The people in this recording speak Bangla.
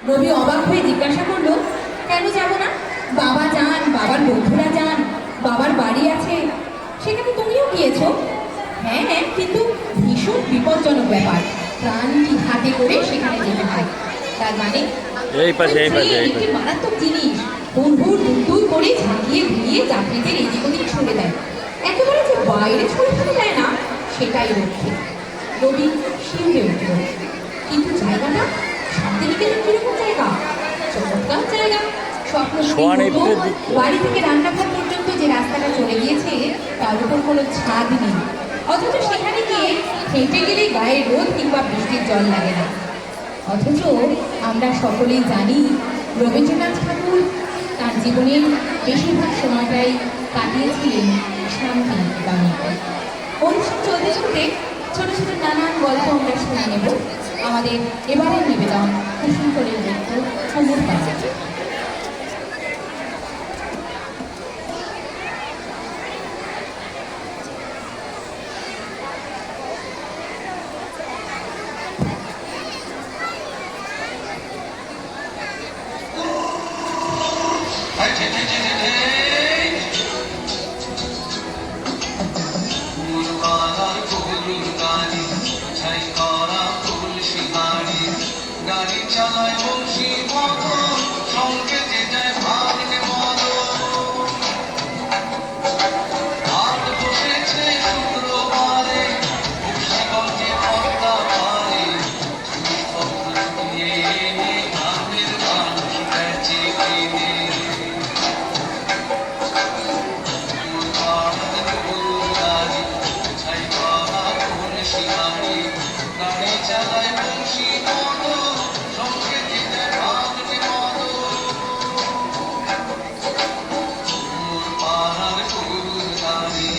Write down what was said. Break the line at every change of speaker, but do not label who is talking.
রবি অবাক হয়ে জিজ্ঞাসা করলো, কেন যাব না? বাবা যান, বাবার বন্ধুরা যান, বাবার বাড়ি আছে, সেখানে তুমিও গিয়েছো। হ্যাঁ হ্যাঁ, কিন্তু ভীষণ বিপজ্জনক ব্যাপার, প্রাণটি হাতে করে সেখানে যেতে হয়। তার মানে একটি মারাত্মক জিনিস হুড় হুড় দুল করে ঝাঁকিয়ে ঘুরিয়ে যাত্রীদের এদিক ওদিক ছুড়ে দেয়। একেবারে যে বাইরে ছুড়ে ফেলে দেয় না, সেটাই রক্ষে। রবি শিউরে উঠল। কিন্তু জায়গাটা শান্তিনিকেতন কিরকম জায়গা? চমৎকার জায়গা। স্বপ্ন বাড়ি থেকে রান্নাঘর পর্যন্ত যে রাস্তাটা চলে গিয়েছে তার উপর কোনো ছাদ নেই, অথচ সেখানে গিয়ে হেঁটে গেলে গায়ে রোদ কিংবা বৃষ্টির জল লাগে না। অথচ আমরা সকলেই জানি রবীন্দ্রনাথ ঠাকুর তার জীবনের বেশিরভাগ সময়টাই কাটিয়েছিলেন শান্তিনিকেতনে। অনুষ্ঠান চলতে চলতে ছোট ছোট নানান গল্প আমরা শুনে নেব। আমাদের এবারের নিবেদন কুসুম করে নৃত্য কুমুর পাড়া।
গাড়ি চালায় বংশী মতো সঙ্গে যে যায় ভাগ্নে মতো হাত বসেছে শুক্রবারে বংশীগঞ্জে পদ্মা পারে জিনিসপত্র ছুটিয়ে এনে গ্রামের মানুষ বেঁচে কিনে গাড়ি ছাই করা বংশী গাড়ি চালায় বংশী মতো সঙ্গে যে যায় ভাগ্নে মতো পাহাড় ফুল গাড়ি